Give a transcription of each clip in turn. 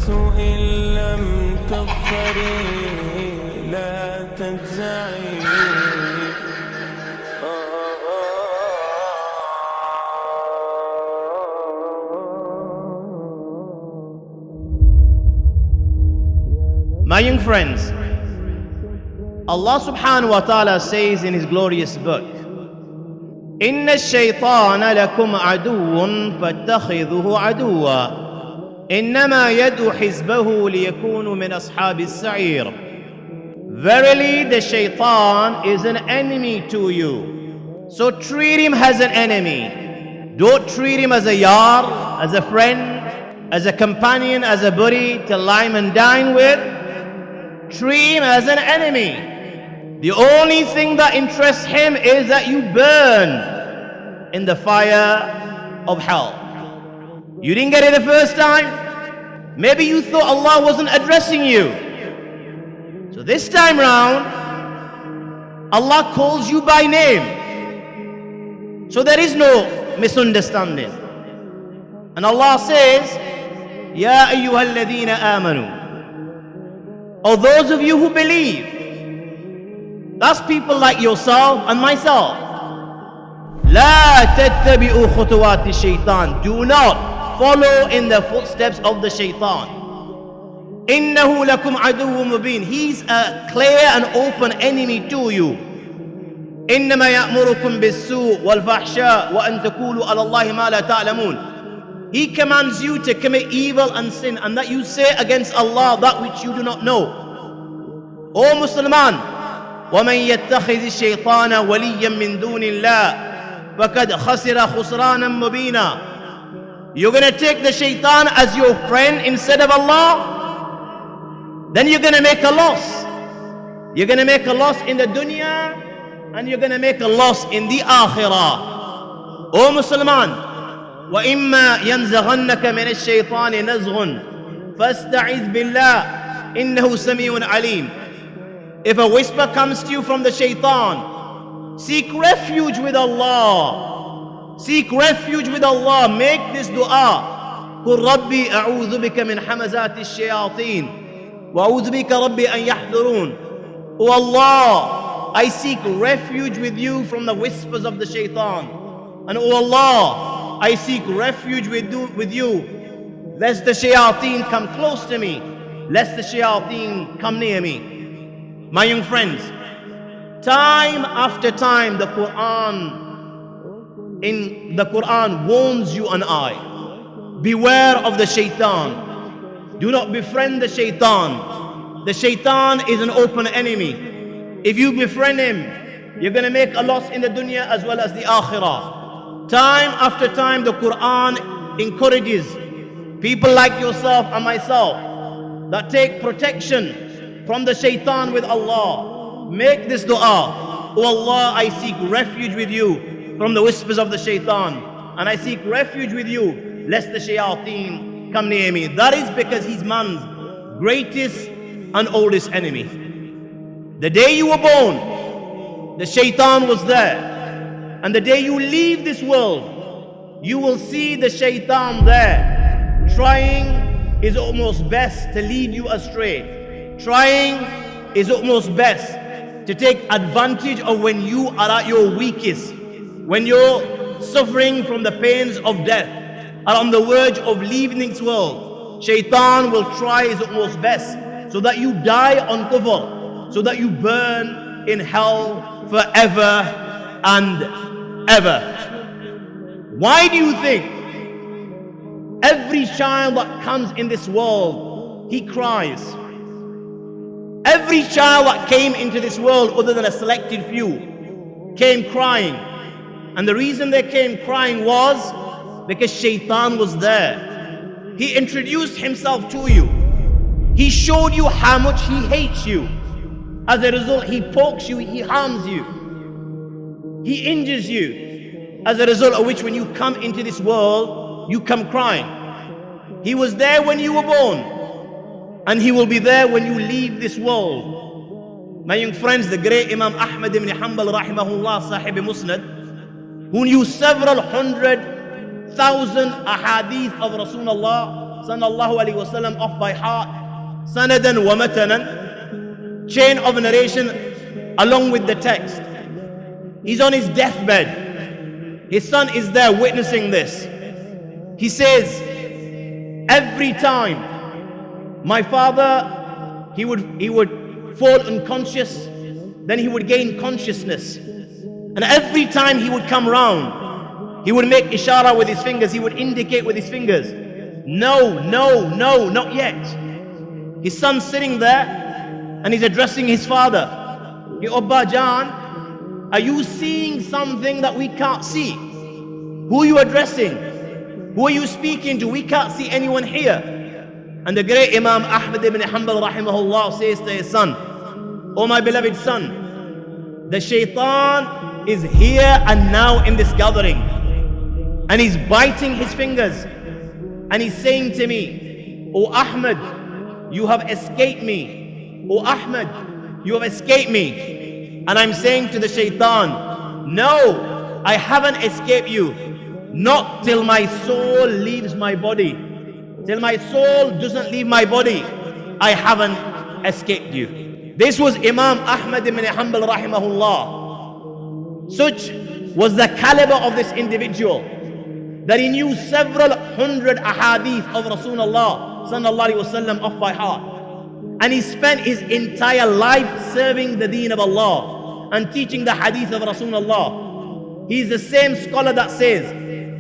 نفس إن لم تغفري لا تجزعي. My young friends, Allah subhanahu wa ta'ala says in His glorious book, إِنَّ الشَّيْطَانَ لَكُمْ عَدُوٌّ فَاتَّخِذُوهُ عَدُوًّا إِنَّمَا يَدْعُو حِزْبَهُ لِيَكُونُوا مِنْ أَصْحَابِ السَّعِيرِ. Verily the shaitan is an enemy to you, so treat him as an enemy. Don't treat him as a yar, as a friend, as a companion, as a buddy to lime and dine with. Treat him as an enemy. The only thing that interests him is that you burn in the fire of hell. You didn't get it the first time. Maybe you thought Allah wasn't addressing you. So this time round, Allah calls you by name. So there is no misunderstanding. And Allah says, Ya ayyuhalladhina amanu. Or those of you who believe. That's people like yourself and myself. La tattabi'u khutuwati shaytan. Do not follow in the footsteps of the shaitan. Innahu lakum aduwwun mubin. He's a clear and open enemy to you. Innama ya'murukum bis-su' wal-fahsha wa an taqulu 'ala Allahi ma la ta'lamun. He commands you to commit evil and sin, and that you say against Allah that which you do not know. O Musliman, وَمَنْ يَتَّخِذِ الشَّيْطَانَ وَلِيًّا مِّن دُونِ اللَّهِ فَقَدْ خَسِرَ خُسْرَانًا مُبِينًا. You're going to take the shaitan as your friend instead of Allah? Then you're going to make a loss. You're going to make a loss in the dunya, and you're going to make a loss in the akhirah. O Musliman, وَإِمَّا يَنْزَغَنَّكَ مِنَ الشَّيْطَانِ نَزْغٌ فَاسْتَعِذْ بِاللَّهِ إِنَّهُ سَمِيعٌ عَلِيمٌ. If a whisper comes to you from the shaitan, seek refuge with Allah. Seek refuge with Allah. Make this dua. قُلْ رَبِّي أَعُوذُ بِكَ مِنْ حَمَزَاتِ الشَّيَاطِينِ وَأَعُوذُ بِكَ رَبِّي أَنْ يَحْضُرُونَ. O Allah, I seek refuge with you from the whispers of the shaitan. And O Allah, I seek refuge with you, lest the shayateen come close to me, lest the shayateen come near me. My young friends, time after time the Quran warns you and I, beware of the shaitan. Do not befriend the shaitan. The shaitan is an open enemy. If you befriend him, you're going to make a loss in the dunya as well as the akhirah. Time after time the Quran encourages people like yourself and myself that take protection from the shaitan with Allah. Make this dua. O Allah, I seek refuge with you from the whispers of the shaitan, and I seek refuge with you lest the shayateen come near me. That is because he's man's greatest and oldest enemy. The day you were born, the shaitan was there. And the day you leave this world, you will see the shaitan there, trying his utmost best to lead you astray. Trying his utmost best to take advantage of when you are at your weakest, when you're suffering from the pains of death, are on the verge of leaving this world. Shaitan will try his utmost best so that you die on kufr, so that you burn in hell forever and ever. Why do you think every child that comes in this world, he cries? Every child that came into this world, other than a selected few, came crying. And the reason they came crying was because Shaytan was there. He introduced himself to you. He showed you how much he hates you. As a result, he pokes you, he harms you, he injures you. As a result of which, when you come into this world, you come crying. He was there when you were born, and he will be there when you leave this world. My young friends, the great Imam Ahmad ibn Hanbal rahimahullah, Sahib Musnad, who knew several 100,000 ahadith of Rasulullah sallallahu alaihi wasallam off by heart, sanadan wa matanan, chain of narration along with the text. He's on his deathbed. His son is there witnessing this. He says, every time my father, he would fall unconscious, then he would gain consciousness. And every time he would come round, he would make ishara with his fingers, he would indicate with his fingers, no, no, no, not yet. His son's sitting there and he's addressing his father. Abba Jan, are you seeing something that we can't see? Who are you addressing? Who are you speaking to? We can't see anyone here. And the great Imam Ahmad ibn Hanbal rahimahullah says to his son, "O my beloved son, the Shaytan is here and now in this gathering. And he's biting his fingers. And he's saying to me, O Ahmad, you have escaped me. O Ahmad, you have escaped me." And I'm saying to the Shaytan, no, I haven't escaped you. Not till my soul leaves my body. Till my soul doesn't leave my body, I haven't escaped you. This was Imam Ahmad ibn Hanbal rahimahullah. Such was the caliber of this individual that he knew several hundred ahadith of Rasulullah sallallahu alaihi wasallam off by heart. And he spent his entire life serving the deen of Allah and teaching the hadith of Rasulullah. He is the same scholar that says,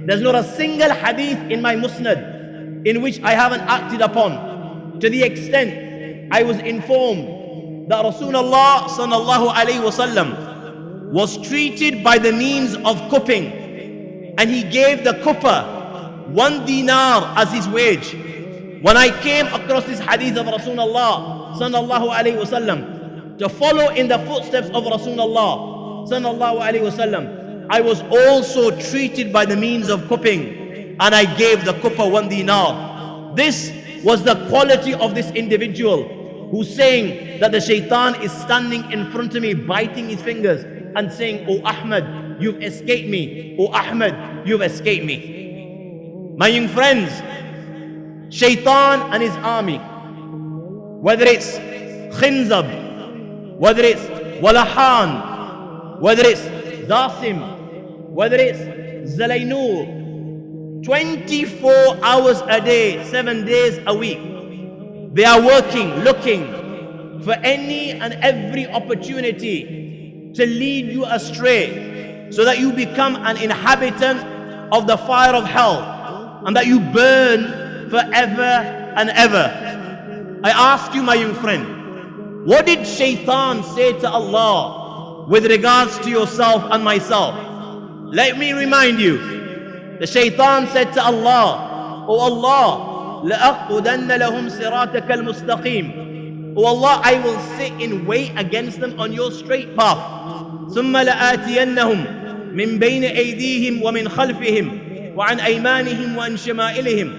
there's not a single hadith in my musnad in which I haven't acted upon, to the extent I was informed that Rasulullah sallallahu alaihi wasallam was treated by the means of cupping, and he gave the cupper 1 dinar as his wage. When I came across this hadith of Rasulullah sallallahu alaihi wasallam to follow in the footsteps of Rasulullah sallallahu alaihi wasallam, I was also treated by the means of cupping, and I gave the cupper 1 dinar. This was the quality of this individual who's saying that the Shaytan is standing in front of me, biting his fingers and saying, "O Ahmad, you've escaped me. O Ahmad, you've escaped me." My young friends, Shaytan and his army, whether it's Khinzab, whether it's Walahan, whether it's Dasim, whether it's Zalaynur, 24 hours a day, 7 days a week, they are working, looking for any and every opportunity to lead you astray, so that you become an inhabitant of the fire of hell and that you burn forever and ever. I ask you, my young friend, what did Shaytan say to Allah with regards to yourself and myself? Let me remind you, the Shaytan said to Allah, "O Allah, لَأَقْعُدَنَّ لَهُمْ صِرَاطَكَ الْمُسْتَقِيمِ." O Allah, I will sit in wait against them on your straight path. ثُمَّ لَآتِيَنَّهُمْ مِنْ بَيْنِ أَيْدِيهِمْ وَمِنْ خَلْفِهِمْ وَعَنْ أَيْمَانِهِمْ وَعَنْ شَمَائِلِهِمْ.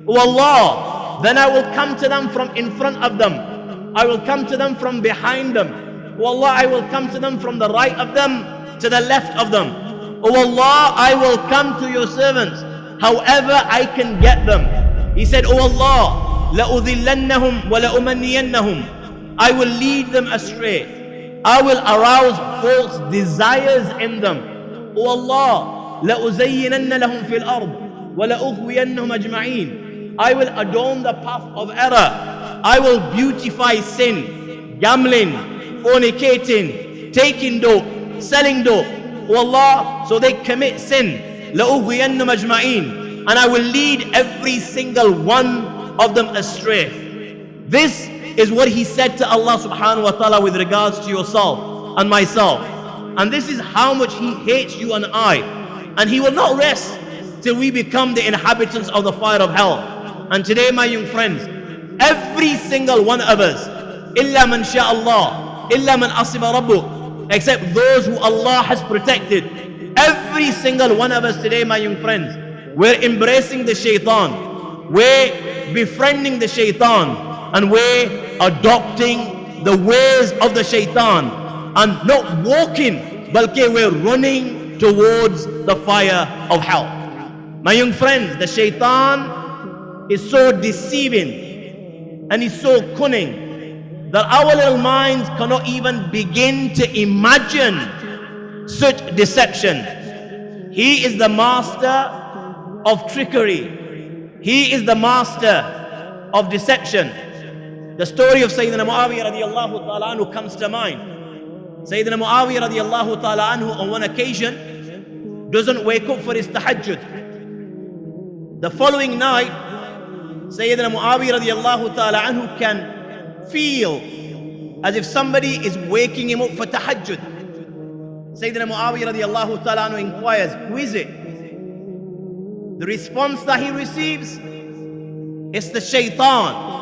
O Allah, then I will come to them from in front of them. I will come to them from behind them. O Allah, I will come to them from the right of them to the left of them. O Allah, I will come to your servants however I can get them. He said, "O Allah, لَأُذِلَّنَّهُمْ وَلَأُمَنِّيَنَّهُمْ." I will lead them astray. I will arouse false desires in them. O Allah, لَأُزَيِّنَنَّ لَهُمْ فِي الْأَرْضِ وَلَأُغْوِيَنَّهُمْ أَجْمَعِينَ. I will adorn the path of error. I will beautify sin, gambling, fornicating, taking dope, selling dope. O Allah, so they commit sin. لَأُغْوِيَنَّهُمْ أَجْمَعِينَ. And I will lead every single one of them astray. This is what he said to Allah subhanahu wa ta'ala with regards to yourself and myself. And this is how much he hates you and I. And he will not rest till we become the inhabitants of the fire of hell. And today, my young friends, every single one of us, إِلَّا مَنْ شَاءَ اللَّهِ إِلَّا مَنْ أَصِبَ رَبُّهُ, except those who Allah has protected. Every single one of us today, my young friends, we're embracing the Shaytan, we're befriending the Shaytan, and we're adopting the ways of the Shaytan, and not walking, but we're running towards the fire of hell. My young friends, the Shaytan is so deceiving and is so cunning that our little minds cannot even begin to imagine such deception. He is the master of trickery. He is the master of deception. The story of Sayyidina Muawiyah radiallahu ta'ala anhu comes to mind. Sayyidina Muawiyah radiallahu ta'ala anhu on one occasion doesn't wake up for his tahajjud. The following night, Sayyidina Muawiyah radiallahu ta'ala anhu can feel as if somebody is waking him up for tahajjud. Sayyidina Muawiyah radiallahu ta'ala anhu inquires, who is it? The response that he receives is the Shaytan.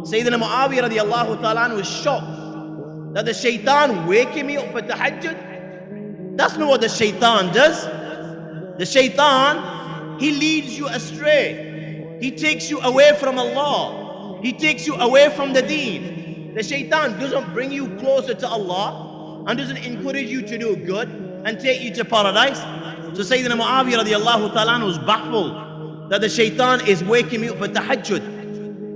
Sayyidina Muawiyah radiallahu ta'ala anhu is shocked that the Shaytan waking me up for tahajjud. That's not what the Shaytan does. The Shaytan, he leads you astray. He takes you away from Allah. He takes you away from the deen. The Shaytan doesn't bring you closer to Allah and doesn't encourage you to do good and take you to paradise. So Sayyidina Muawiyah radiallahu ta'ala anhu was baffled that the Shaytan is waking me up for tahajjud.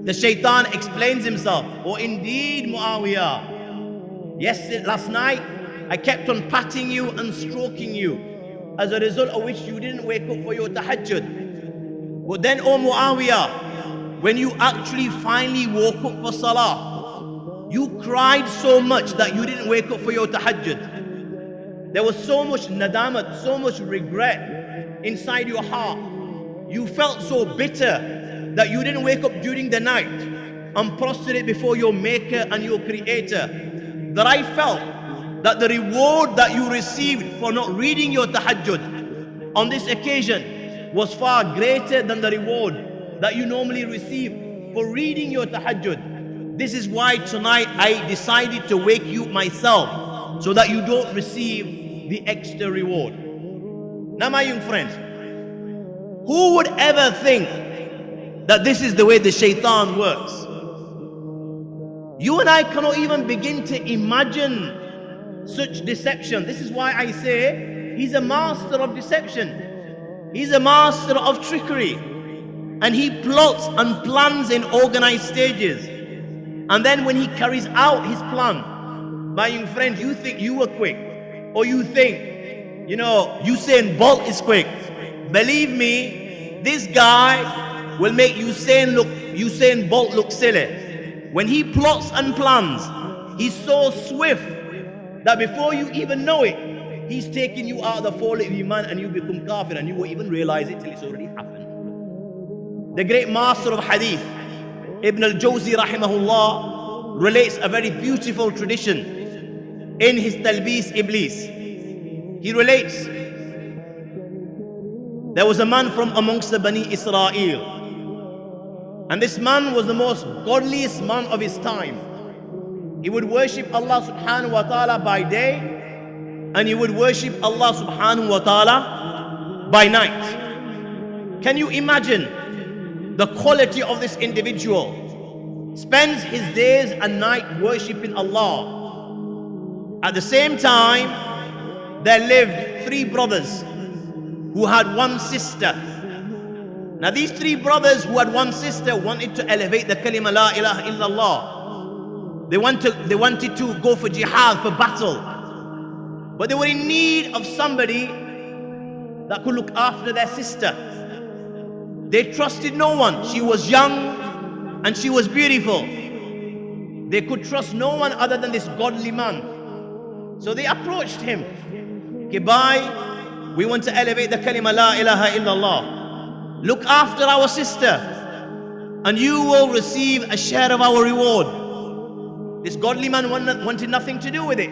The Shaytan explains himself, oh indeed Muawiyah, yes, last night I kept on patting you and stroking you, as a result of which you didn't wake up for your tahajjud. But then, oh Muawiyah, when you actually finally woke up for salah, you cried so much that you didn't wake up for your tahajjud. There was so much nadamat, so much regret inside your heart. You felt so bitter that you didn't wake up during the night and prostrate before your maker and your creator, that I felt that the reward that you received for not reading your tahajjud on this occasion was far greater than the reward that you normally receive for reading your tahajjud. This is why tonight I decided to wake you myself, so that you don't receive the extra reward. Now my young friends, who would ever think that this is the way the Shaytan works? You and I cannot even begin to imagine such deception. This is why I say he's a master of deception. He's a master of trickery. And he plots and plans in organized stages. And then when he carries out his plan, my young friend, you think you were quick, or you think, you know, Usain Bolt is quick. Believe me, this guy will make Usain Bolt look silly. When he plots and plans, he's so swift that before you even know it, he's taking you out of the fold of Iman and you become kafir and you won't even realize it till it's already happened. The great master of hadith, Ibn al-Jawzi rahimahullah, relates a very beautiful tradition in his Talbis Iblis. He relates, there was a man from amongst the Bani Israel, and this man was the most godliest man of his time. He would worship Allah subhanahu wa ta'ala by day, and he would worship Allah subhanahu wa ta'ala by night. Can you imagine the quality of this individual? Spends his days and night worshipping Allah. At the same time, there lived three brothers who had one sister. Now these three brothers who had one sister wanted to elevate the kalima la ilaha illallah. They wanted to go for jihad, for battle. But they were in need of somebody that could look after their sister. They trusted no one. She was young and she was beautiful. They could trust no one other than this godly man. So they approached him. Okay, bye. We want to elevate the kalima la ilaha illallah. Look after our sister and you will receive a share of our reward. This godly man wanted nothing to do with it.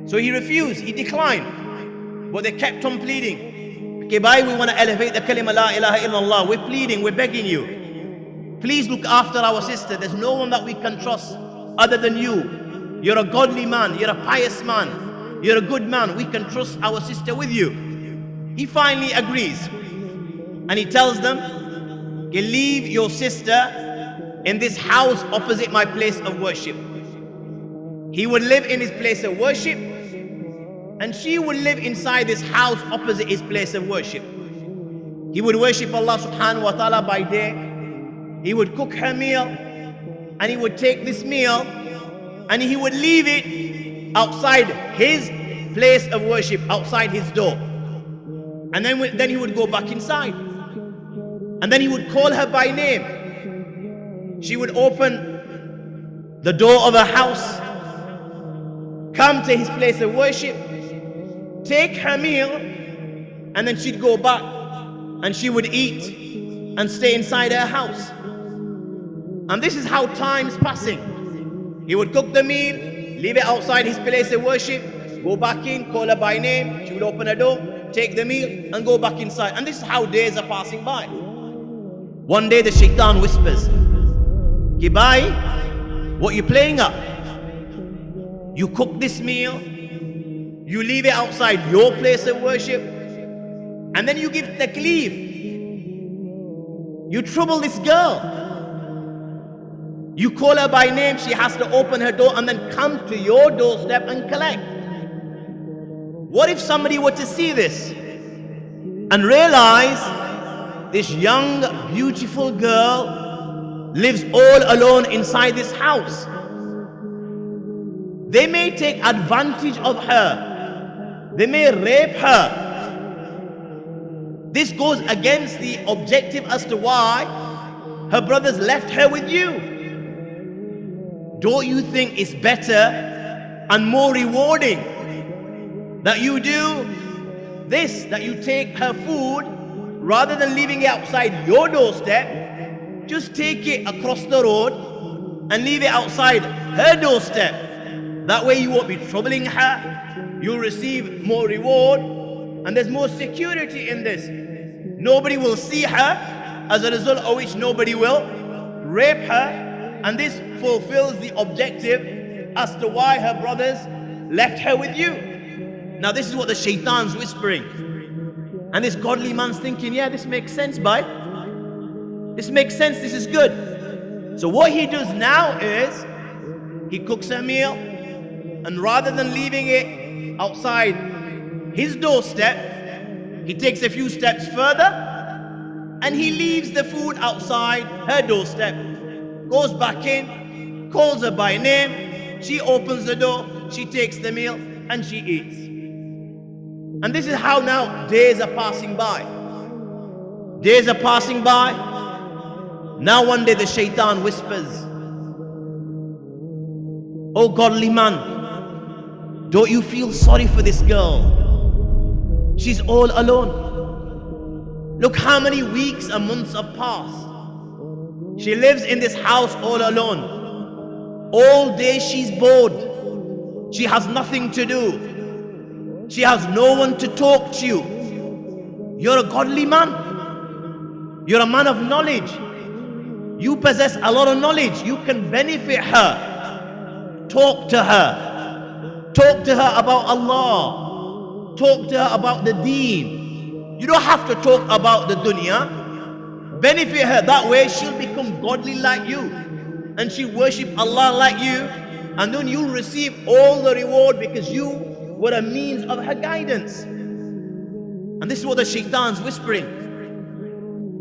So he refused, he declined. But they kept on pleading. Okay, bye, we want to elevate the kalima la ilaha illallah. We're pleading, we're begging you. Please look after our sister. There's no one that we can trust other than you. You're a godly man, you're a pious man, you're a good man. We can trust our sister with you. He finally agrees. And he tells them, okay, leave your sister in this house opposite my place of worship. He would live in his place of worship, and she would live inside this house opposite his place of worship. He would worship Allah subhanahu wa ta'ala by day, he would cook her meal, and he would take this meal and he would leave it outside his place of worship, outside his door. And then he would go back inside. And then he would call her by name. She would open the door of her house, come to his place of worship, take her meal, and then she'd go back and she would eat and stay inside her house. And this is how time's passing. He would cook the meal, leave it outside his place of worship, go back in, call her by name, she would open her door, take the meal and go back inside. And this is how days are passing by. One day the Shaytan whispers, Kibai, what you playing up? You cook this meal, you leave it outside your place of worship, and then you give taklif. You trouble this girl. You call her by name, she has to open her door and then come to your doorstep and collect. What if somebody were to see this and realize this young, beautiful girl lives all alone inside this house? They may take advantage of her. They may rape her. This goes against the objective as to why her brothers left her with you. Don't you think it's better and more rewarding that you do this, that you take her food rather than leaving it outside your doorstep? Just take it across the road and leave it outside her doorstep. That way you won't be troubling her, you'll receive more reward, and there's more security in this. Nobody will see her, as a result of which nobody will rape her, and this fulfills the objective as to why her brothers left her with you. Now this is what the Shaytan's whispering. And this godly man's thinking, yeah, this makes sense, bhai. This makes sense, this is good. So what he does now is, he cooks a meal, and rather than leaving it outside his doorstep, he takes a few steps further, and he leaves the food outside her doorstep. Goes back in, calls her by name, she opens the door, she takes the meal, and she eats. And this is how now days are passing by. Days are passing by. Now one day the Shaytan whispers, oh godly man, don't you feel sorry for this girl? She's all alone. Look how many weeks and months have passed. She lives in this house all alone. All day she's bored. She has nothing to do. She has no one to talk to you. You're a godly man. You're a man of knowledge. You possess a lot of knowledge. You can benefit her. Talk to her. Talk to her about Allah. Talk to her about the deen. You don't have to talk about the dunya. Benefit her, that way she'll become godly like you, and she'll worship Allah like you, and then you'll receive all the reward because you were a means of her guidance. And this is what the Shaytan's whispering.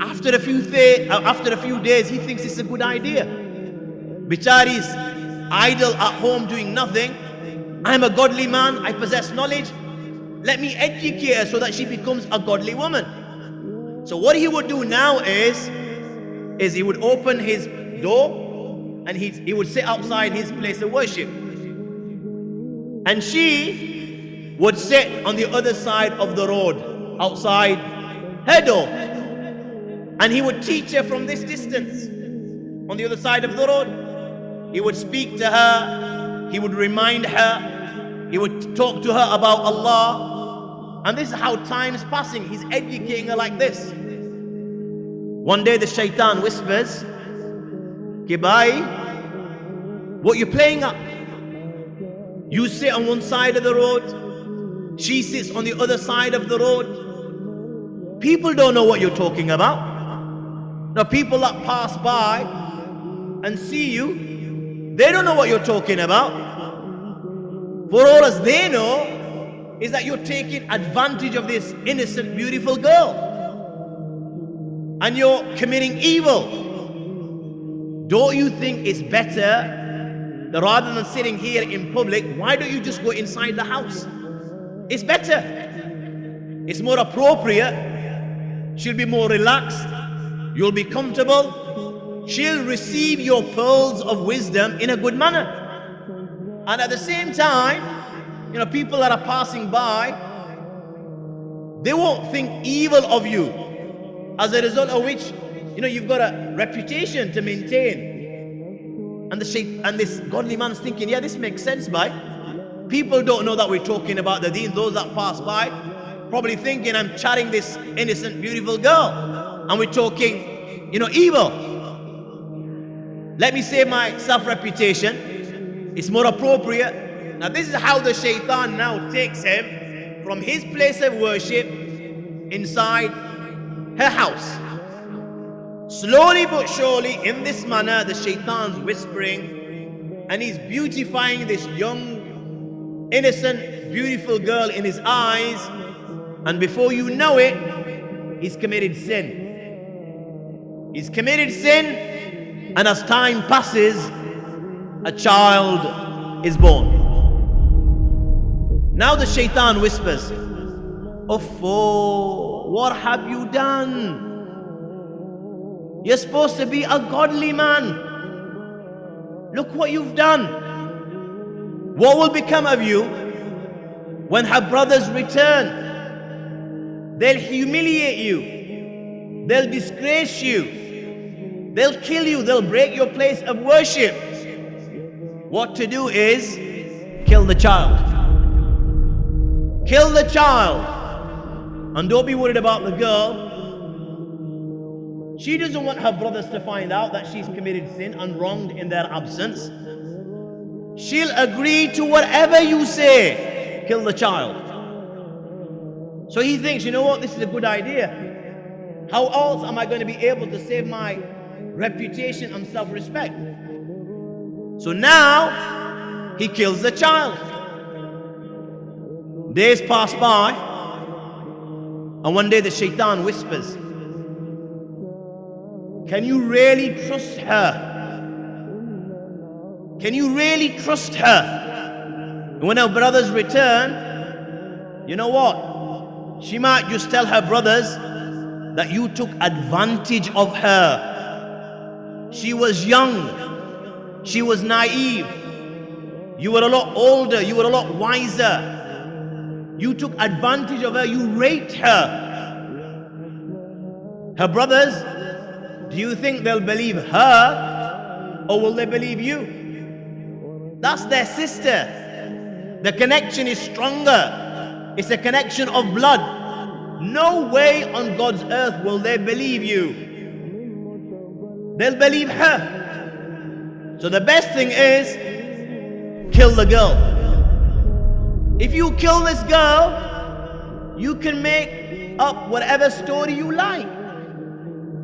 After a few days, he thinks it's a good idea. Bichari's idle at home doing nothing. I'm a godly man, I possess knowledge. Let me educate her so that she becomes a godly woman. So what he would do now is he would open his door and he would sit outside his place of worship. And she would sit on the other side of the road, outside her door. And he would teach her from this distance, on the other side of the road. He would speak to her, he would remind her, he would talk to her about Allah. And this is how time is passing. He's educating her like this. One day the Shaytan whispers, Kibai, what you playing up? You sit on one side of the road, she sits on the other side of the road. People don't know what you're talking about. Now people that pass by and see you, they don't know what you're talking about. For all as they know, is that you're taking advantage of this innocent, beautiful girl. And you're committing evil. Don't you think it's better that rather than sitting here in public, why don't you just go inside the house? It's better. It's more appropriate. She'll be more relaxed. You'll be comfortable. She'll receive your pearls of wisdom in a good manner. And at the same time, people that are passing by, they won't think evil of you. As a result of which, you've got a reputation to maintain. And this godly man's thinking, yeah, this makes sense, bhai. People don't know that we're talking about the deen. Those that pass by probably thinking I'm chatting this innocent, beautiful girl, and we're talking, evil. Let me save my self-reputation. It's more appropriate. Now this is how the shaitan now takes him from his place of worship inside her house. Slowly but surely, in this manner, the shaitan's whispering and he's beautifying this young, innocent, beautiful girl in his eyes, and before you know it, he's committed sin. He's committed sin, and as time passes, a child is born. Now the shaitan whispers, "Oh, what have you done? You're supposed to be a godly man. Look what you've done. What will become of you when her brothers return? They'll humiliate you. They'll disgrace you. They'll kill you. They'll break your place of worship. What to do is kill the child. Kill the child. And don't be worried about the girl. She doesn't want her brothers to find out that she's committed sin and wronged in their absence. She'll agree to whatever you say. Kill the child." So he thinks, this is a good idea. How else am I going to be able to save my reputation and self-respect? So now he kills the child. Days pass by, and one day the shaitan whispers, "Can you really trust her? Can you really trust her?" And when her brothers return, you know what? She might just tell her brothers that you took advantage of her. She was young. She was naive. You were a lot older. You were a lot wiser. You took advantage of her. You raped her. Her brothers, do you think they'll believe her or will they believe you? That's their sister. The connection is stronger. It's a connection of blood. No way on God's earth will they believe you. They'll believe her. So the best thing is, kill the girl. If you kill this girl, you can make up whatever story you like,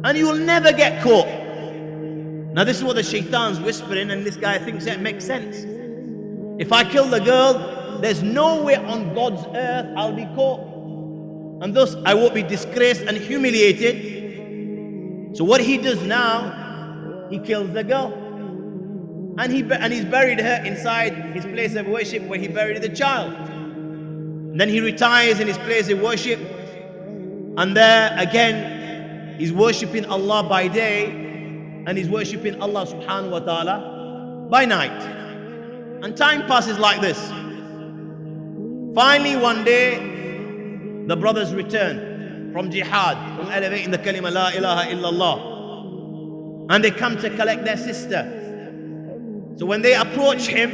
and you will never get caught. Now this is what the shaitan's whispering, and this guy thinks that makes sense. If I kill the girl, there's no way on God's earth I'll be caught, and thus I won't be disgraced and humiliated. So what he does now, he kills the girl, and he's buried her inside his place of worship where he buried the child. And then he retires in his place of worship, and there again he's worshipping Allah by day, and he's worshipping Allah subhanahu wa ta'ala by night. And time passes like this. Finally one day, the brothers return from jihad, from elevating the kalima la ilaha illallah, and they come to collect their sister. So when they approach him,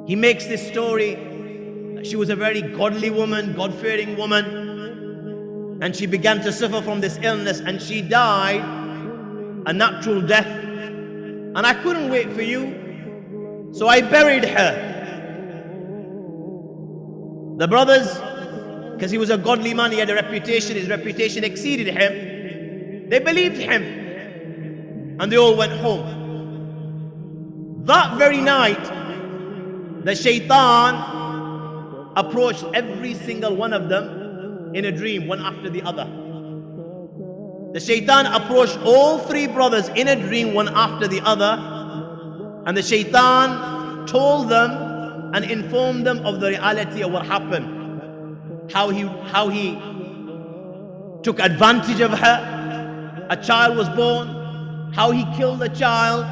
he makes this story that she was a very godly woman, God-fearing woman, and she began to suffer from this illness, and she died a natural death, and I couldn't wait for you, so I buried her. The brothers, because he was a godly man, he had a reputation, his reputation exceeded him, they believed him, and they all went home. That very night, the shaitan approached every single one of them in a dream, one after the other. The Shaytan approached all three brothers in a dream, one after the other, and the Shaytan told them and informed them of the reality of what happened. How he took advantage of her. A child was born. How he killed the child.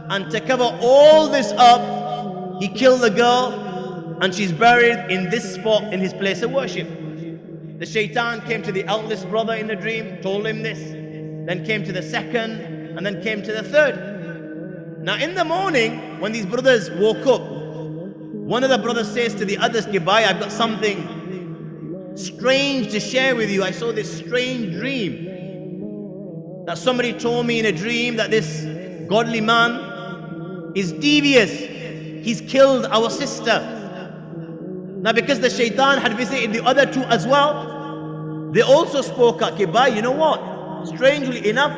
And to cover all this up, he killed the girl, and she's buried in this spot in his place of worship. The Shaytan came to the eldest brother in the dream, told him this, then came to the second, and then came to the third. Now in the morning, when these brothers woke up, one of the brothers says to the others, "Kibai, I've got something strange to share with you. I saw this strange dream. That somebody told me in a dream that this godly man is devious. He's killed our sister." Now because the Shaytan had visited the other two as well, they also spoke up. Kibai, you know what? Strangely enough,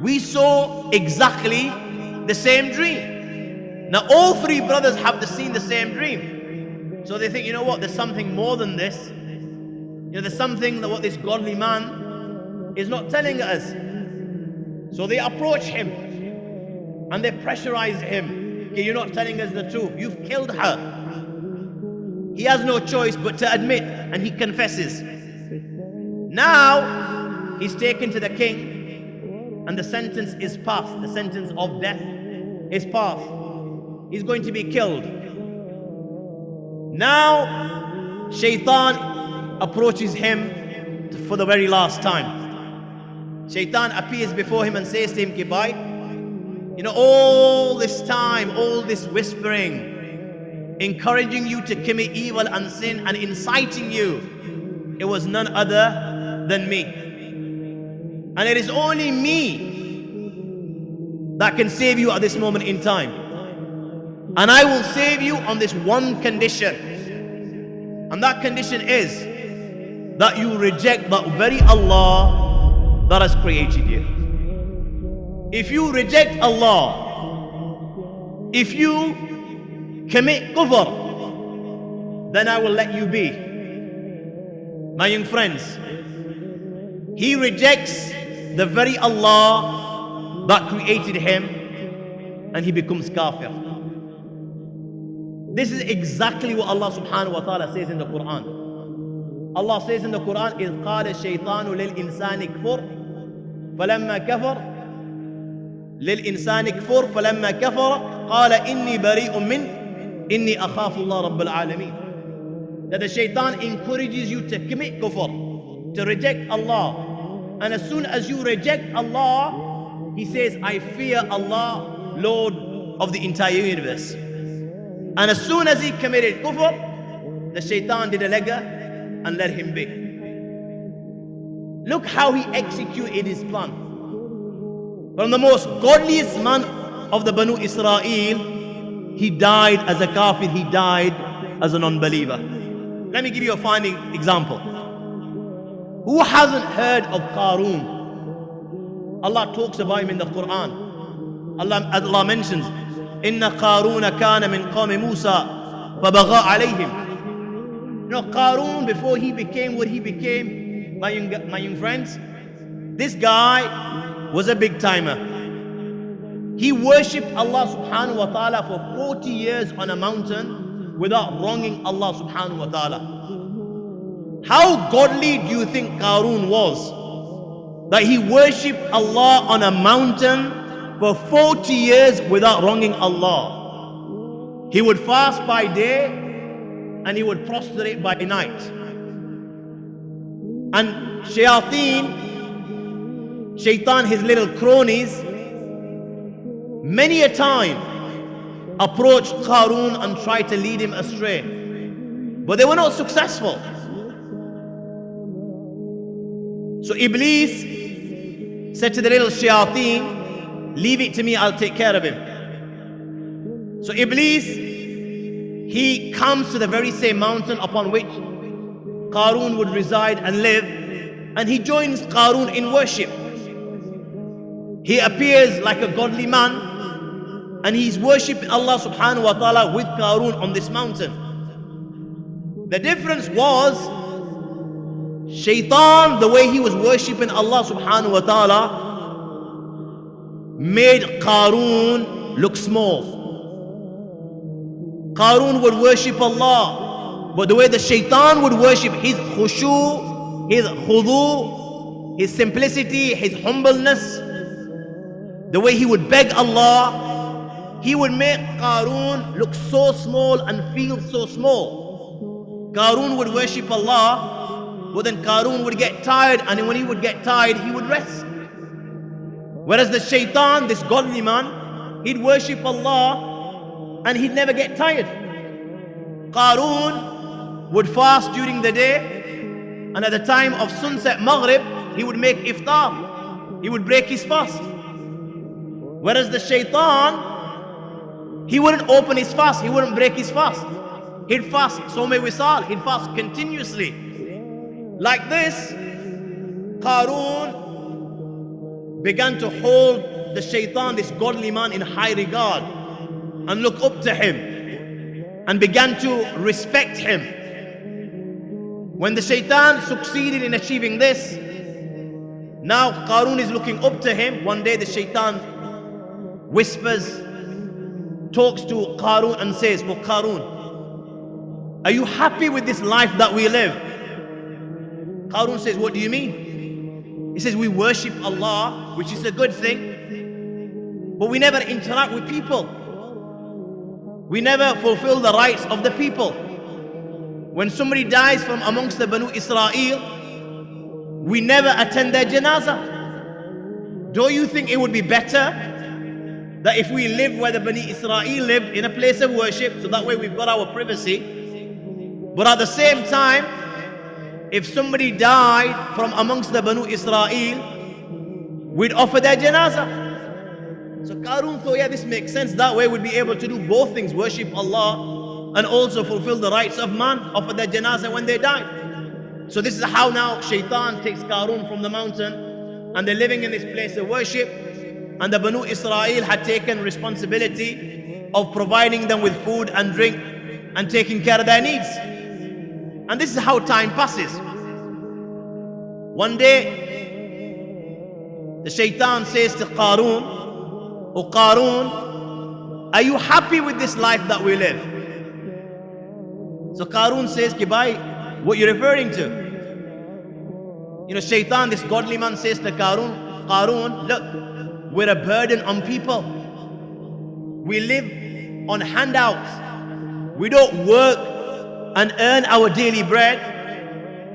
we saw exactly the same dream. Now all three brothers have seen the same dream. So they think, you know what, there's something more than this. You know, there's something that what this godly man is not telling us. So they approach him and they pressurize him. Okay, you're not telling us the truth. You've killed her. He has no choice but to admit, and he confesses. Now he's taken to the king, and the sentence is passed. The sentence of death is passed. He's going to be killed. Now Shaytan approaches him for the very last time. Shaytan appears before him and says to him, "Kibai, you know, all this time, all this whispering, encouraging you to commit evil and sin and inciting you, it was none other than me. And it is only me that can save you at this moment in time. And I will save you on this one condition. And that condition is that you reject that very Allah that has created you. If you reject Allah, if you commit kufr, then I will let you be." My young friends, he rejects the very Allah that created him, and he becomes kafir. This is exactly what Allah subhanahu wa ta'ala says in the Quran. Allah says in the Quran, إِذْ قَالَ الشَّيْطَانُ لِلْإِنسَانِ كْفُرْ فَلَمَّا كَفَرَ لِلْإِنسَانِ كْفُرْ فَلَمَّا كَفَرَ قَالَ إِنِّي بَرِيءٌ مِّنْهُ إِنِّي أَخَافُ اللَّهَ رَبَّ الْعَالَمِينَ. That the Shaytan encourages you to commit kufr, to reject Allah. And as soon as you reject Allah, he says, "I fear Allah, Lord of the entire universe." And as soon as he committed kufr, the Shaytan did a lega and let him be. Look how he executed his plan. From the most godliest man of the Banu Israel, he died as a kafir, he died as an unbeliever. Let me give you a fine example. Who hasn't heard of QARUN? Allah talks about him in the Quran. Allah mentions, "Inna QARUN kana min qawmi Musa fabagha alayhim." You know, QARUN, before he became what he became, my young friends, this guy was a big timer. He worshipped Allah subhanahu wa ta'ala for 40 years on a mountain without wronging Allah subhanahu wa ta'ala. How godly do you think QARUN was, that he worshipped Allah on a mountain for 40 years without wronging Allah? He would fast by day and he would prostrate by night. And Shaytan, his little cronies, many a time approached QARUN and tried to lead him astray, but they were not successful. So Iblis said to the little shayateen, "Leave it to me, I'll take care of him." So Iblis, he comes to the very same mountain upon which QARUN would reside and live, and he joins QARUN in worship. He appears like a godly man, and he's worshipping Allah subhanahu wa ta'ala with QARUN on this mountain. The difference was, Shaytan, the way he was worshipping Allah subhanahu wa ta'ala, made QARUN look small. QARUN would worship Allah, but the way the Shaytan would worship, his khushu, his khudu, his simplicity, his humbleness, the way he would beg Allah, he would make QARUN look so small and feel so small. QARUN would worship Allah, but then QARUN would get tired, and when he would get tired, he would rest. Whereas the Shaytan, this godly man, he'd worship Allah and he'd never get tired. QARUN would fast during the day, and at the time of sunset Maghrib, he would make iftar. He would break his fast. Whereas the Shaytan, he wouldn't open his fast, he wouldn't break his fast. He'd fast Some Wisal, he'd fast continuously. Like this, QARUN began to hold the Shaytan, this godly man, in high regard and look up to him and began to respect him. When the Shaytan succeeded in achieving this, now QARUN is looking up to him. One day the Shaytan whispers, talks to QARUN and says, "Oh QARUN, are you happy with this life that we live?" QARUN says, "What do you mean?" He says, "We worship Allah, which is a good thing, but we never interact with people. We never fulfill the rights of the people. When somebody dies from amongst the Banu Israel, we never attend their janazah. Don't you think it would be better that if we live where the Bani Israel lived, in a place of worship, so that way we've got our privacy, but at the same time, if somebody died from amongst the Banu Israel, we'd offer their janazah." So QARUN thought, yeah, this makes sense. That way we'd be able to do both things, worship Allah and also fulfill the rights of man, offer their janazah when they die. So this is how now Shaytan takes QARUN from the mountain, and they're living in this place of worship, and the Banu Israel had taken responsibility of providing them with food and drink and taking care of their needs. And this is how time passes. One day, the Shaytan says to QARUN, "Oh QARUN, are you happy with this life that we live?" So QARUN says, "Kibai, what you're referring to?" You know, Shaytan, this godly man, says to QARUN, "QARUN, look, we're a burden on people. We live on handouts. We don't work and earn our daily bread.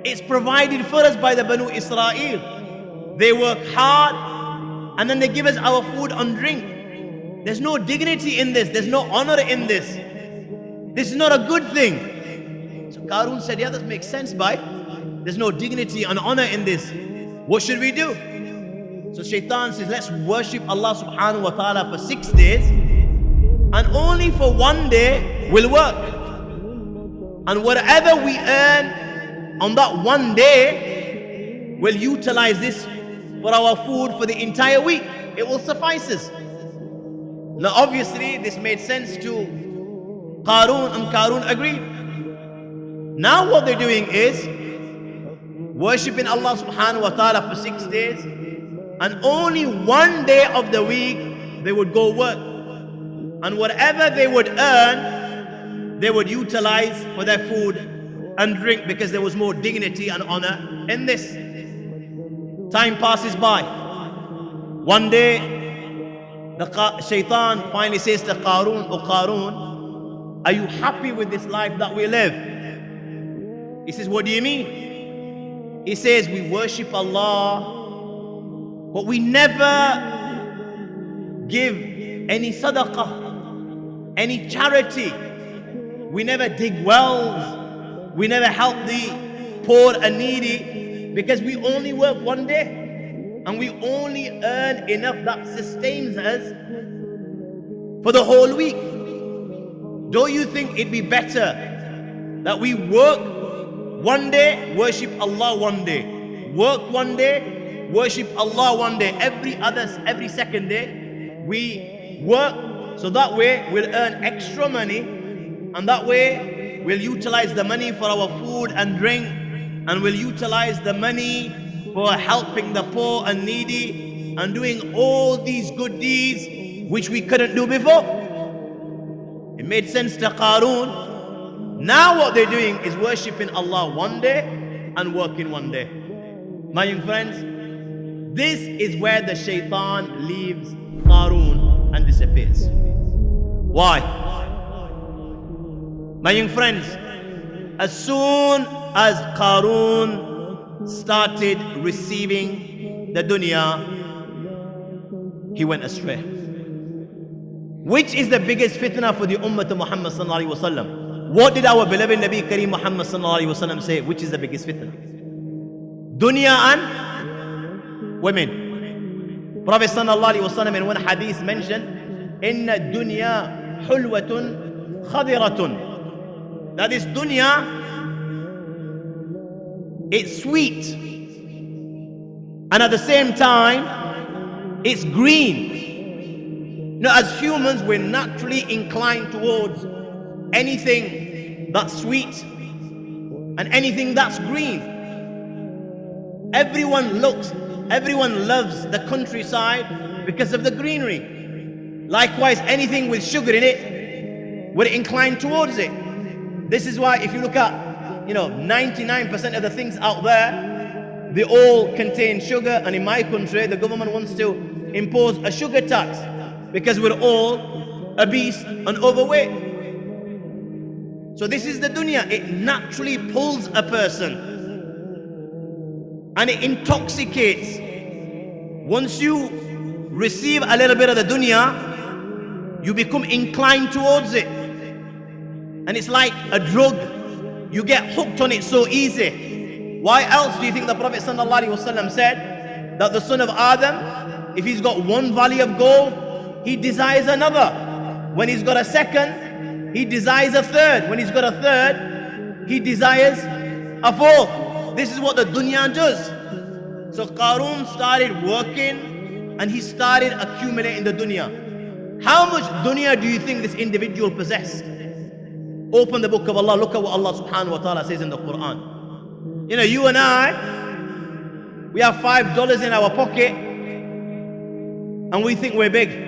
It's provided for us by the Banu Israel. They work hard and then they give us our food and drink. There's no dignity in this. There's no honor in this. This is not a good thing." So QARUN said, "Yeah, that makes sense, bhai. There's no dignity and honor in this. What should we do?" So Shaytan says, "Let's worship Allah subhanahu wa ta'ala for 6 days, and only for 1 day we'll work. And whatever we earn on that 1 day, we'll utilize this for our food for the entire week. It will suffice us." Now obviously this made sense to QARUN, and QARUN agreed. Now what they're doing is worshipping Allah subhanahu wa ta'ala for 6 days, and only 1 day of the week they would go work. And whatever they would earn, they would utilize for their food and drink, because there was more dignity and honor in this. Time passes by. One day, the Shaytan finally says to QARUN, "Oh QARUN, are you happy with this life that we live?" He says, "What do you mean?" He says, "We worship Allah, but we never give any sadaqah, any charity. We never dig wells. We never help the poor and needy, because we only work 1 day and we only earn enough that sustains us for the whole week. Don't you think it'd be better that we work 1 day, worship Allah 1 day, work 1 day, worship Allah 1 day, every second day we work, so that way we'll earn extra money, and that way we'll utilize the money for our food and drink, and will utilize the money for helping the poor and needy and doing all these good deeds which we couldn't do before. It made sense to QARUN. Now what they're doing is worshipping Allah one day and working one day. My young friends, this is where the Shaytan leaves QARUN and disappears. Why? My young friends, as soon as QARUN started receiving the dunya, he went astray. Which is the biggest fitna for the ummah of Muhammad sallallahu alaihi wasallam? What did our beloved Nabi Kareem Muhammad sallallahu alaihi wasallam say? Which is the biggest fitna? Dunya and women. Prophet sallallahu alaihi wasallam in one hadith mentioned, "Inna dunya hulwatun khadiratun." That is dunya, it's sweet, and at the same time, it's green. Now, as humans, we're naturally inclined towards anything that's sweet and anything that's green. Everyone loves the countryside because of the greenery. Likewise, anything with sugar in it, we're inclined towards it. This is why if you look at, 99% of the things out there, they all contain sugar. And in my country, the government wants to impose a sugar tax because we're all obese and overweight. So this is the dunya. It naturally pulls a person and it intoxicates. Once you receive a little bit of the dunya, you become inclined towards it. And it's like a drug. You get hooked on it so easy. Why else do you think the Prophet ﷺ said that the son of Adam, if he's got one valley of gold, he desires another. When he's got a second, he desires a third. When he's got a third, he desires a fourth. This is what the dunya does. So QARUN started working and he started accumulating the dunya. How much dunya do you think this individual possessed? Open the book of Allah, look at what Allah subhanahu wa ta'ala says in the Quran. You and I, we have $5 in our pocket and we think we're big.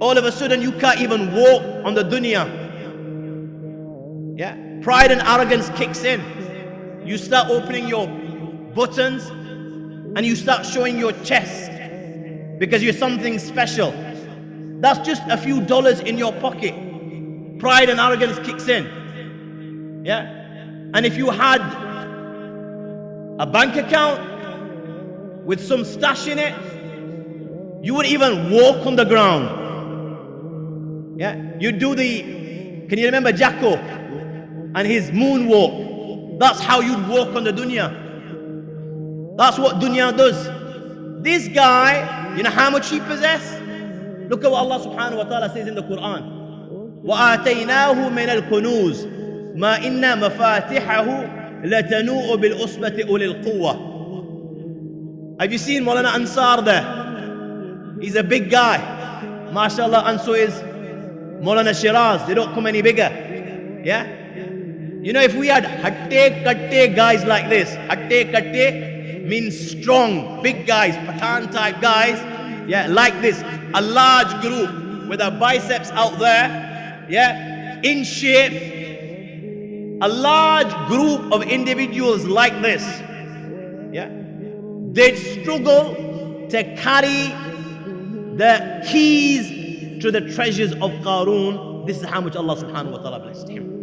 All of a sudden you can't even walk on the dunya. Yeah, pride and arrogance kicks in. You start opening your buttons and you start showing your chest because you're something special. That's just a few dollars in your pocket. Pride and arrogance kicks in. Yeah, and if you had a bank account with some stash in it, you would even walk on the ground. Yeah, you do can you remember Jacko and his moonwalk? That's how you'd walk on the dunya. That's what dunya does. This guy, you know how much he possessed? Look at what Allah subhanahu wa ta'ala says in the Quran. وَآتَيْنَاهُ مِنَ الْكُنُوزِ مَا إِنَّ مَفَاتِحَهُ لَتَنُوءُ بِالْأُصْبَةِ أُولِي الْقُوَّةِ. Have you seen Maulana Ansar there? He's a big guy. MashaAllah, and so is Maulana Shiraz. They don't come any bigger. Yeah? If we had hatte guys like this, hatte means strong, big guys, Pathan type guys, yeah, like this, a large group with our biceps out there, yeah, in shape, a large group of individuals like this, yeah, they'd struggle to carry the keys to the treasures of QARUN. This is how much Allah subhanahu wa ta'ala blessed him.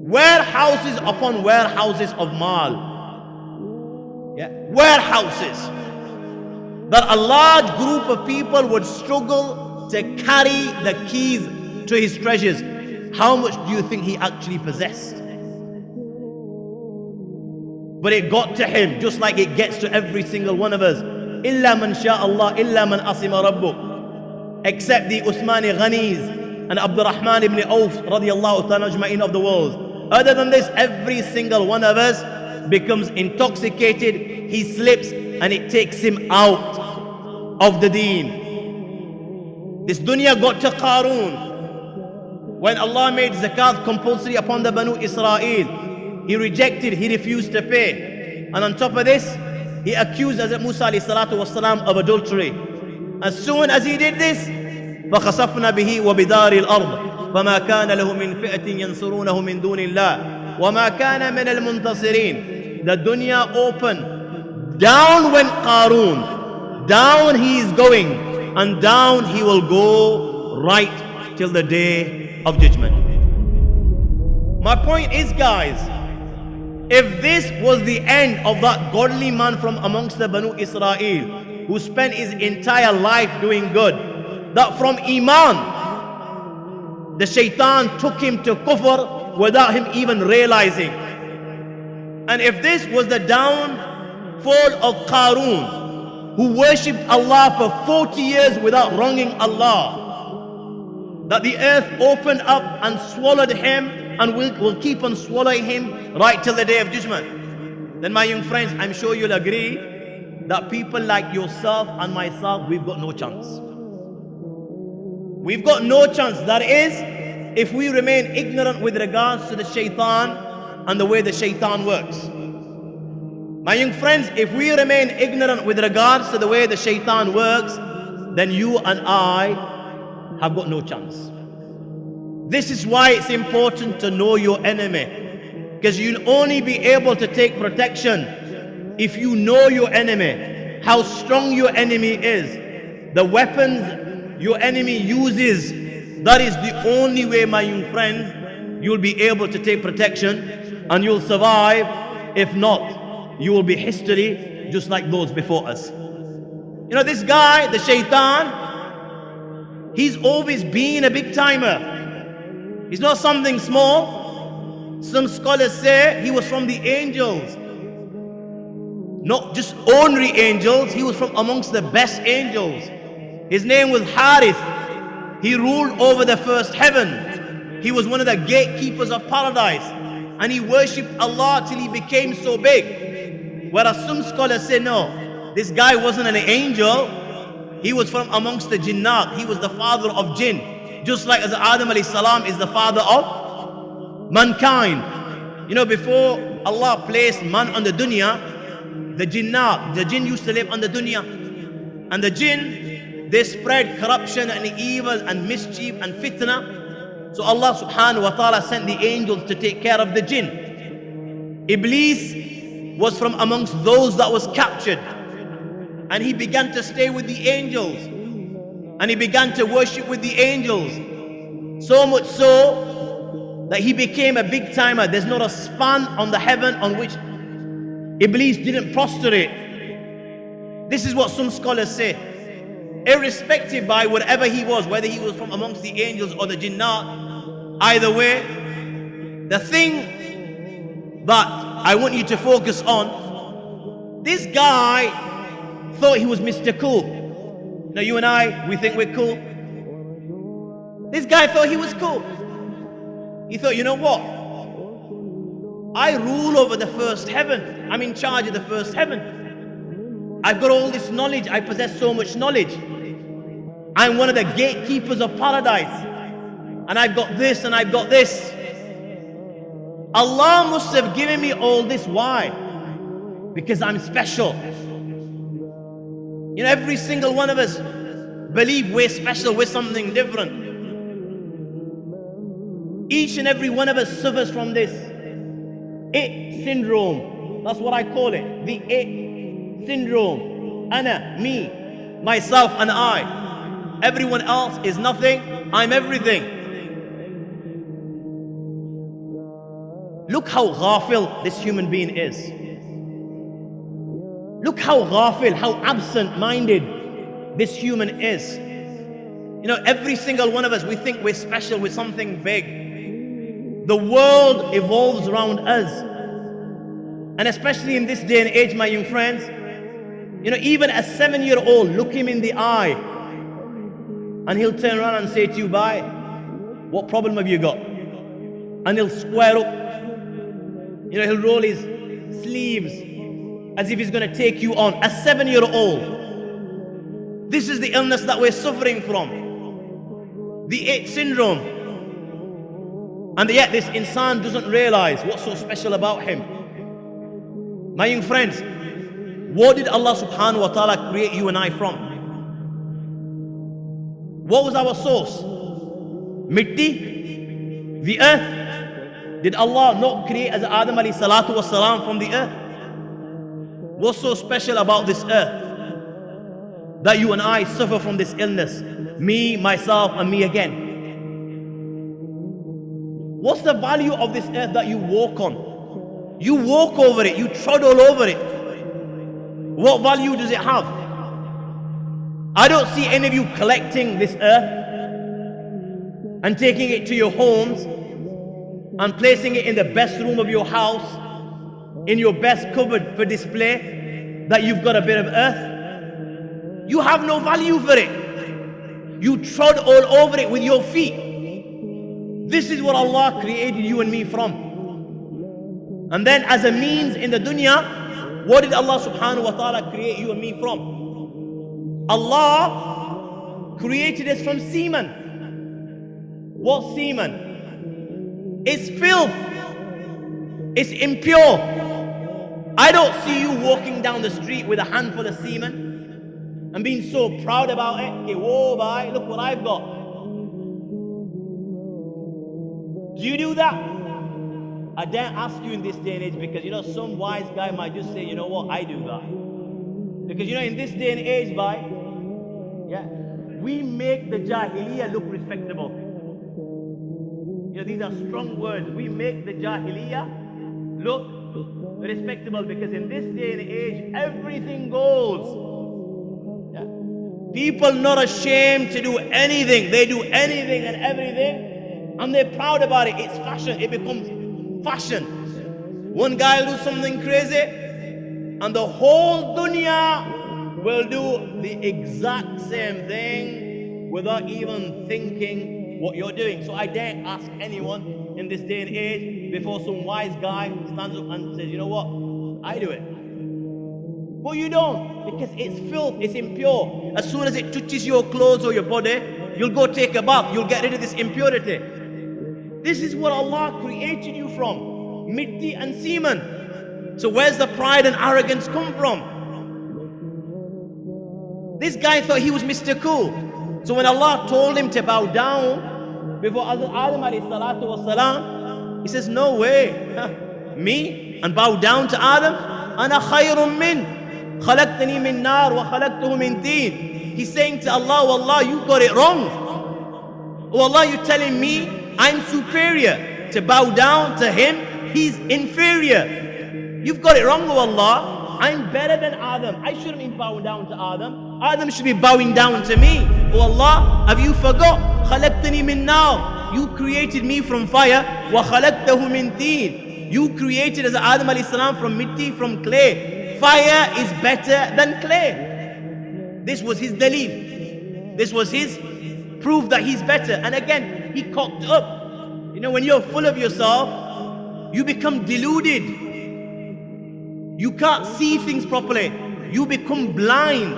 Warehouses upon warehouses of mal. Yeah, warehouses that a large group of people would struggle to carry the keys to his treasures. How much do you think he actually possessed? But it got to him just like it gets to every single one of us. Illa man sha'Allah, illa man asima rabbuk. Except the Uthmani Ghanis and Abdurrahman ibn Auf radiyallahu ta'ala ajma'in of the world. Other than this, every single one of us becomes intoxicated, he slips, and it takes him out of the deen. This dunya got to QARUN. When Allah made zakat compulsory upon the Banu Israel, he rejected, he refused to pay. And on top of this, he accused Hazrat Musa alayhi salatu wasalam of adultery. As soon as he did this, فَخَسَفْنَا بِهِ وَبِدَارِ الْأَرْضِ فَمَا كَانَ لَهُ مِنْ فِئَةٍ يَنْصُرُونَهُ مِنْ دُونِ اللَّهِ وَمَا كَانَ مِنَ الْمُنْتَصِرِينَ. The dunya opened. Down went Qarun. Down he is going. And down he will go right till the day of judgment. My point is, guys, if this was the end of that godly man from amongst the Banu Israel who spent his entire life doing good, that from Iman the Shaytan took him to kufr without him even realizing. And if this was the downfall of Qarun, who worshipped Allah for 40 years without wronging Allah, that the earth opened up and swallowed him and will keep on swallowing him right till the day of judgment, then my young friends, I'm sure you'll agree that people like yourself and myself, we've got no chance. We've got no chance. That is, if we remain ignorant with regards to the Shaytan and the way the Shaytan works. My young friends, if we remain ignorant with regards to the way the Shaytan works, then you and I have got no chance. This is why it's important to know your enemy, because you'll only be able to take protection if you know your enemy, how strong your enemy is, the weapons your enemy uses. That is the only way, my young friends, you'll be able to take protection and you'll survive. If not, you will be history just like those before us. You know, this guy, the Shaytan, he's always been a big timer. He's not something small. Some scholars say he was from the angels. Not just ordinary angels, he was from amongst the best angels. His name was Harith. He ruled over the first heaven. He was one of the gatekeepers of paradise. And he worshipped Allah till he became so big. Whereas some scholars say no, this guy wasn't an angel. He was from amongst the jinnat. He was the father of jinn. Just like as Adam alayhi salam is the father of mankind. You know, before Allah placed man on the dunya, the jinn used to live on the dunya. And the jinn, they spread corruption and evil and mischief and fitna. So Allah subhanahu wa ta'ala sent the angels to take care of the jinn. Iblis was from amongst those that was captured. And he began to stay with the angels. And he began to worship with the angels. So much so that he became a big timer. There's not a span on the heaven on which Iblis didn't prostrate. This is what some scholars say. Irrespective by whatever he was, whether he was from amongst the angels or the jinnat, either way, the thing that I want you to focus on, this guy thought he was Mr. Cool. Now you and I, we think we're cool. This guy thought he was cool. He thought, you know what? I rule over the first heaven. I'm in charge of the first heaven. I've got all this knowledge. I possess so much knowledge. I'm one of the gatekeepers of paradise. And I've got this and I've got this. Allah must have given me all this. Why? Because I'm special. You know, every single one of us believe we're special, we're something different. Each and every one of us suffers from this it syndrome. That's what I call it. The it syndrome. Ana, me, myself and I. Everyone else is nothing. I'm everything. Look how ghafil this human being is. Look how ghafil, how absent-minded this human is. You know, every single one of us, we think we're special with something big. The world evolves around us. And especially in this day and age, my young friends, you know, even a 7-year-old, look him in the eye and he'll turn around and say to you, bye, what problem have you got? And he'll square up. You know, he'll roll his sleeves as if he's going to take you on. A 7-year-old. This is the illness that we're suffering from. The it syndrome. And yet this insan doesn't realize what's so special about him. My young friends, what did Allah subhanahu wa ta'ala create you and I from? What was our source? Mitti? The earth? Did Allah not create as Adam alayhi salatu was salam from the earth? What's so special about this earth that you and I suffer from this illness? Me, myself, and me again. What's the value of this earth that you walk on? You walk over it, you trod all over it. What value does it have? I don't see any of you collecting this earth and taking it to your homes and placing it in the best room of your house, in your best cupboard for display, that you've got a bit of earth. You have no value for it. You trod all over it with your feet. This is what Allah created you and me from. And then as a means in the dunya, what did Allah subhanahu wa ta'ala create you and me from? Allah created us from semen. What semen? It's filth. It's impure. I don't see you walking down the street with a handful of semen and being so proud about it. Okay, whoa, bye, look what I've got. Do you do that? I dare ask you in this day and age, because some wise guy might just say, you know what, I do that. Because in this day and age, we make the jahiliyyah look respectable. These are strong words. We make the jahiliyyah look respectable, because in this day and age, everything goes. People not ashamed to do anything. They do anything and everything, and they're proud about it. It's fashion. It becomes fashion. One guy will do something crazy, and the whole dunya will do the exact same thing without even thinking what you're doing. So I dare ask anyone in this day and age, before some wise guy stands up and says, you know what, I do it. But you don't, because it's filth, it's impure. As soon as it touches your clothes or your body, you'll go take a bath, you'll get rid of this impurity. This is what Allah created you from, mitti and semen. So where's the pride and arrogance come from? This guy thought he was Mr. Cool. So when Allah told him to bow down before Adam alayhi salatu was salam, he says, no way. Me? And bow down to Adam? Ana khayrun min. Khalaqtani min nar wa khalaqtuhu min teen. He's saying to Allah, Wallah, you got it wrong. Oh Allah, you're telling me I'm superior. To bow down to him, he's inferior. You've got it wrong, oh Allah. I'm better than Adam. I shouldn't be bowing down to Adam. Adam should be bowing down to me. Oh Allah, have you forgot? Khalaqtani min nar. You created me from fire. Wa khalaqtahu min teen. You created as Adam alayhi salam from mitti, from clay. Fire is better than clay. This was his daleel. This was his proof that he's better. And again, he cocked up. When you're full of yourself, you become deluded. You can't see things properly. You become blind.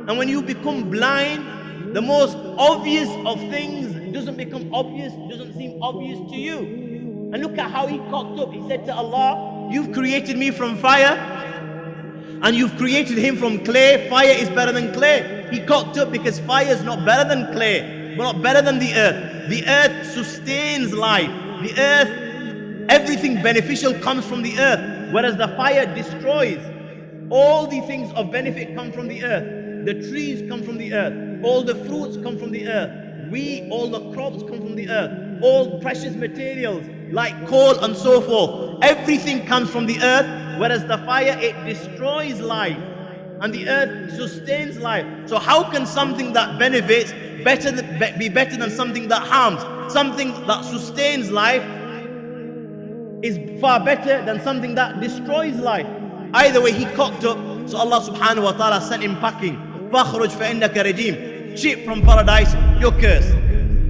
And when you become blind, the most obvious of things doesn't become obvious, doesn't seem obvious to you. And look at how he cocked up. He said to Allah, you've created me from fire, and you've created him from clay. Fire is better than clay. He cocked up because fire is not better than clay. We're not better than the earth. The earth sustains life. The earth, everything beneficial comes from the earth, whereas the fire destroys. All the things of benefit come from the earth. The trees come from the earth. All the fruits come from the earth. All the crops come from the earth. All precious materials like coal and so forth. Everything comes from the earth, whereas the fire, it destroys life. And the earth sustains life. So how can something that benefits be better than something that harms? Something that sustains life is far better than something that destroys life. Either way, he cocked up. So Allah subhanahu wa ta'ala sent him packing. فَخْرُجْ فَإِنَّكَ رَجِيمٌ. Ship from paradise, you're cursed.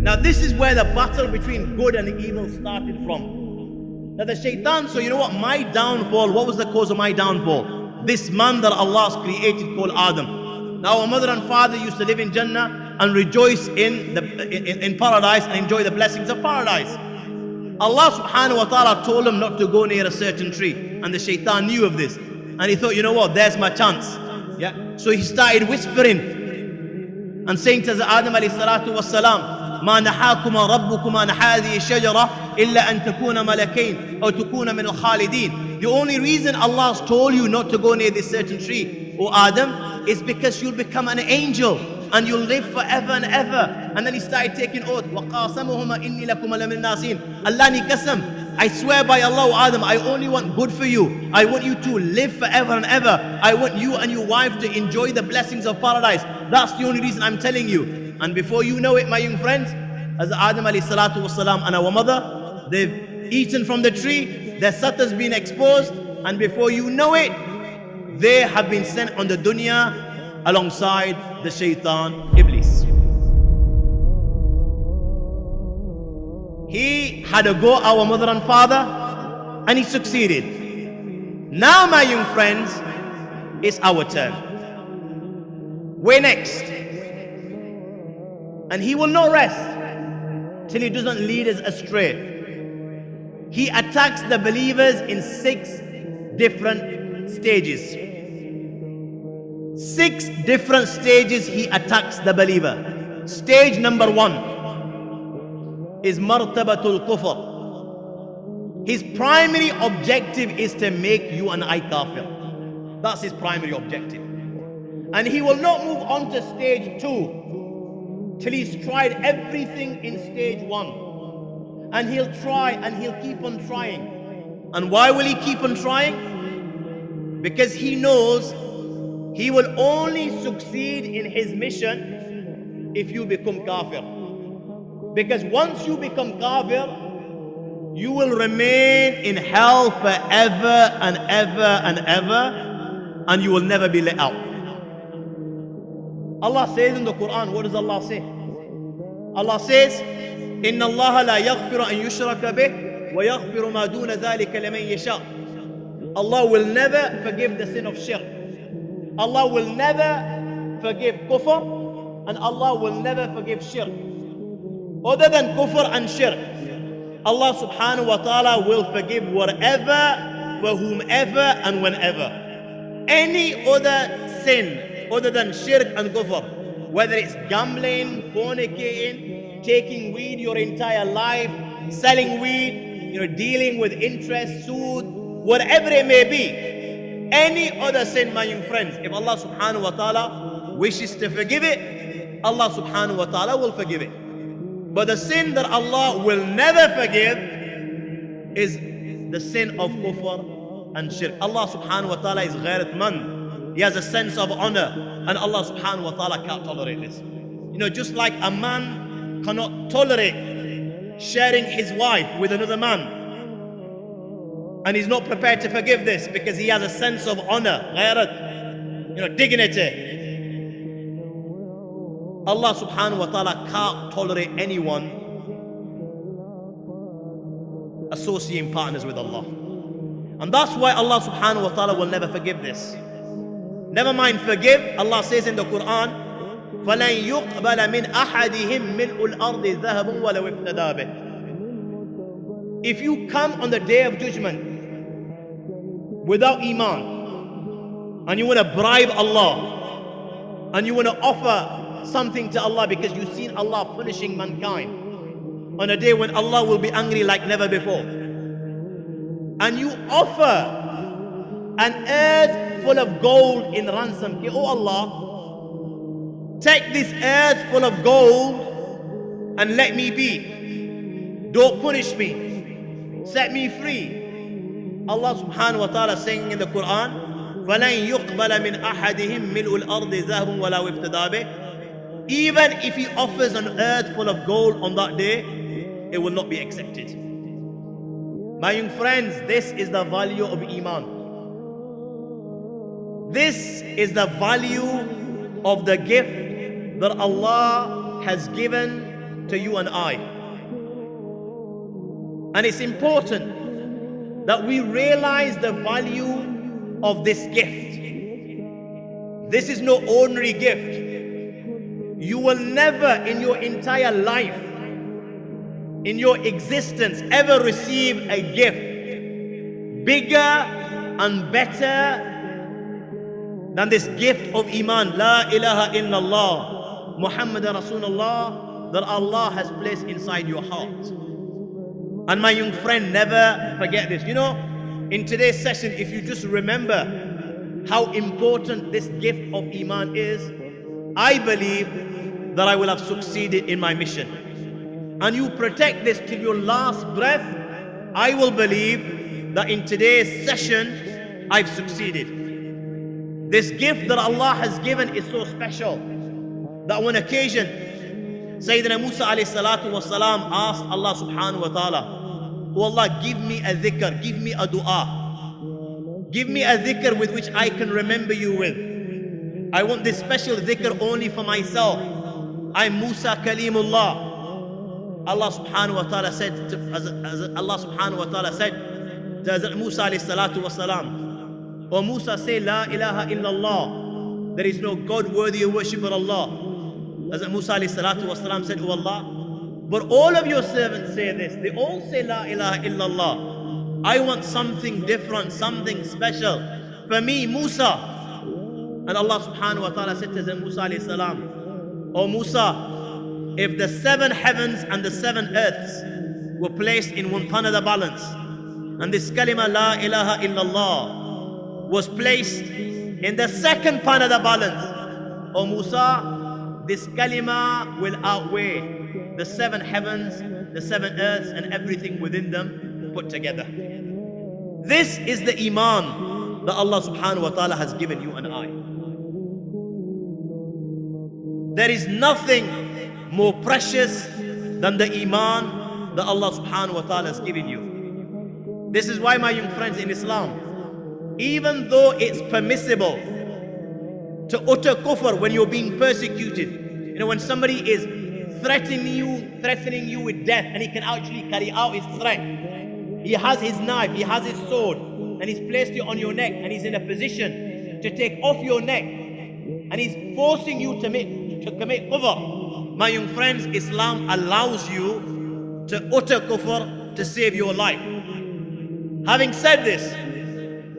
Now this is where the battle between good and evil started from. Now the shaitan, so you know what? My downfall, what was the cause of my downfall? This man that Allah has created called Adam. Now our mother and father used to live in Jannah and rejoice in paradise and enjoy the blessings of paradise. Allah subhanahu wa ta'ala told him not to go near a certain tree. And the shaitan knew of this. And he thought, you know what, there's my chance. Yeah. So he started whispering and saying to Adam alayhi salatu wassalam, ما نحاكما ربكما عن هذه الشجرة إلا أن تكون ملكين أو تكون من الخالدين. The only reason Allah told you not to go near this certain tree, O Adam, is because you'll become an angel and you'll live forever and ever. And then he started taking oath. وَقَاسَمُهُمَا إِنِّي لَكُمَ لَمِنَ النَّاسِينَ. Allah ni qasam, I swear by Allah, O Adam, I only want good for you. I want you to live forever and ever. I want you and your wife to enjoy the blessings of paradise. That's the only reason I'm telling you. And before you know it, my young friends, as Adam alayhi salatu wasalam and our mother, they've eaten from the tree, their sat has been exposed, and before you know it, they have been sent on the dunya alongside the shaitan, Iblis. He had a go at our mother and father, and he succeeded. Now, my young friends, it's our turn. We're next. And he will not rest till he doesn't lead us astray. He attacks the believers in 6 different stages. 6 different stages he attacks the believer. Stage number 1 is martabatul kufr. His primary objective is to make you and I kafir. That's his primary objective. And he will not move on to stage 2 till he's tried everything in stage 1. And he'll try and he'll keep on trying. And why will he keep on trying? Because he knows he will only succeed in his mission if you become kafir. Because once you become kafir, you will remain in hell forever and ever and ever, and you will never be let out. Allah says in the Quran, what does Allah say? Allah says, إِنَّ اللَّهَ لَا يَغْفِرُ أَن يُشْرَكَ بِهِ وَيَغْفِرُ مَا دُونَ ذَلِكَ لَمَن يَشَاءُ. Allah will never forgive the sin of shirk. Allah will never forgive kufr, and Allah will never forgive shirk. Other than kufr and shirk, Allah subhanahu wa ta'ala will forgive whatever, for whomever and whenever. Any other sin other than shirk and kufr, whether it's gambling, fornicating, taking weed your entire life, selling weed, dealing with interest, suit, whatever it may be, any other sin, my young friends, if Allah subhanahu wa ta'ala wishes to forgive it, Allah subhanahu wa ta'ala will forgive it. But the sin that Allah will never forgive is the sin of kufr and shirk. Allah subhanahu wa ta'ala is ghairat man. He has a sense of honor, and Allah subhanahu wa ta'ala can't tolerate this. Just like a man cannot tolerate sharing his wife with another man, and he's not prepared to forgive this because he has a sense of honor, ghairat, dignity. Allah subhanahu wa ta'ala can't tolerate anyone associating partners with Allah. And that's why Allah subhanahu wa ta'ala will never forgive this. Never mind forgive, Allah says in the Quran, فَلَنْ يُقْبَلَ مِنْ أَحَدِهِمْ مِلْءُ الْأَرْضِ ذَهَبٌ وَلَوْ افْتَدَىٰ بِهِ. If you come on the day of judgment without iman, and you want to bribe Allah, and you want to offer something to Allah because you've seen Allah punishing mankind on a day when Allah will be angry like never before, and you offer an earth full of gold in ransom, oh Allah, take this earth full of gold and let me be, don't punish me, set me free. Allah subhanahu wa ta'ala saying in the Quran, فَلَنْ يُقْبَلَ مِنْ أَحَدِهِمْ مِلْءُ الْأَرْضِ ذَهَبٌ وَلَوْ افْتَدَىٰ بِهِ. Even if he offers an earth full of gold on that day, it will not be accepted. My young friends, this is the value of Iman. This is the value of the gift that Allah has given to you and I. And it's important that we realize the value of this gift. This is no ordinary gift. You will never in your entire life in your existence ever received a gift bigger and better than this gift of Iman, La ilaha illallah, Muhammadan Rasulullah, that Allah has placed inside your heart. And my young friend, never forget this. You know, in today's session, if you just remember how important this gift of Iman is, I believe that I will have succeeded in my mission. And you protect this till your last breath, I will believe that in today's session, I've succeeded. This gift that Allah has given is so special that on occasion, Sayyidina Musa alayhi salatu wasalam asked Allah subhanahu wa ta'ala, oh Allah, give me a dhikr, give me a dua. Give me a dhikr with which I can remember you with. I want this special dhikr only for myself. I'm Musa Kalimullah. Allah subhanahu wa ta'ala said to Allah subhanahu wa ta'ala said to Musa alayhi salatu wasalam, O Musa, say La ilaha illallah. There is no God worthy of worship but Allah. As Musa alayhi salatu wasalam said, O Allah, but all of your servants say this. They all say La ilaha illallah. I want something different, something special for me, Musa. And Allah subhanahu wa ta'ala said to Musa alayhi salam, O Musa, if the 7 heavens and the 7 earths were placed in one pan of the balance, and this kalima La ilaha illallah was placed in the second pan of the balance, O Musa, this kalima will outweigh the 7 heavens, the 7 earths, and everything within them put together. This is the Iman that Allah subhanahu wa ta'ala has given you and I. There is nothing more precious than the Iman that Allah subhanahu wa ta'ala has given you. This is why, my young friends, in Islam, even though it's permissible to utter kufr when you're being persecuted, you know, when somebody is threatening you with death, and he can actually carry out his threat. He has his knife, he has his sword, and he's placed it on your neck, and he's in a position to take off your neck, and he's forcing you to commit kufr. My young friends, Islam allows you to utter kufr to save your life. Having said this,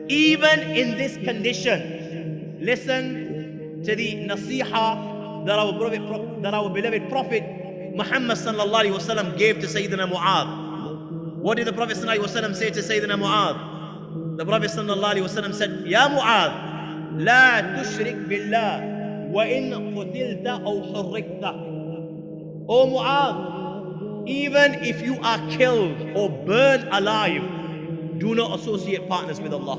even in this condition, listen to the nasiha that our beloved Prophet Muhammad sallallahu alaihi wasallam gave to Sayyidina Mu'adh. What did the Prophet sallallahu alaihi wasallam say to Sayyidina Mu'adh? The Prophet sallallahu alaihi wasallam said, Ya Mu'adh, la tushrik billah wa in qutilta aw hurrikta. O Mu'adh, even if you are killed or burned alive, do not associate partners with Allah.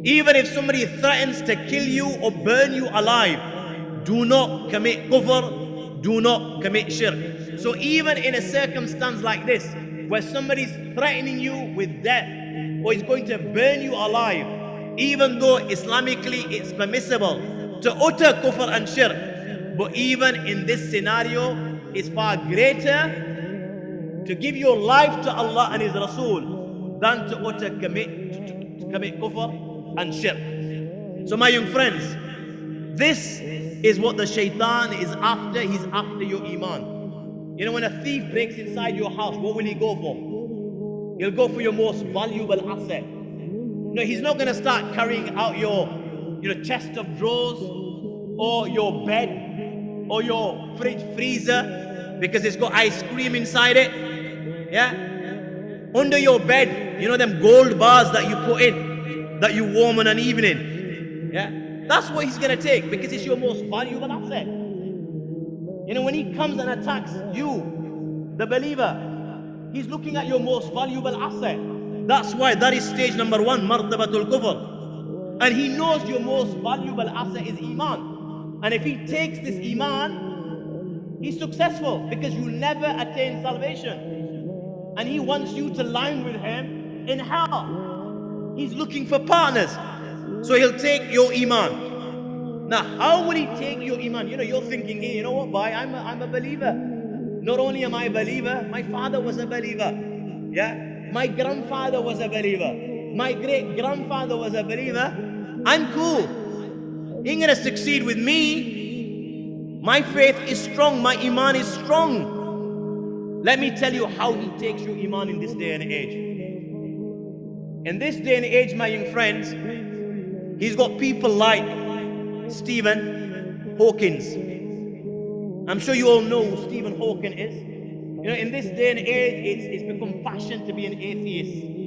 Even if somebody threatens to kill you or burn you alive, do not commit kufr, do not commit shirk. So even in a circumstance like this, where somebody's threatening you with death or is going to burn you alive, even though Islamically it's permissible to utter kufr and shirk, but even in this scenario, it's far greater to give your life to Allah and His Rasul than to commit kufr and shirk. So my young friends, this is what the Shaytan is after. He's after your Iman. You know, when a thief breaks inside your house, what will he go for? He'll go for your most valuable asset. No, he's not going to start carrying out your chest of drawers or your bed or your fridge freezer because it's got ice cream inside it. Yeah? Under your bed, you know them gold bars that you put in, that you warm on an evening. Yeah? That's what he's going to take because it's your most valuable asset. You know, when he comes and attacks you, the believer, he's looking at your most valuable asset. That's why that is stage number 1, martabatul kufr. And he knows your most valuable asset is Iman. And if he takes this Iman, he's successful because you never attain salvation. And he wants you to line with him in hell. He's looking for partners. So he'll take your Iman. Now, how will he take your Iman? You know, you're thinking, hey, you know what, boy, I'm a believer. Not only am I a believer, my father was a believer. Yeah? My grandfather was a believer. My great-grandfather was a believer. I'm cool. He ain't gonna succeed with me. My faith is strong. My Iman is strong. Let me tell you how he takes your iman in this day and age. In this day and age, my young friends, he's got people like Stephen Hawkins. I'm sure you all know who Stephen Hawking is. You know, in this day and age, it's become fashion to be an atheist.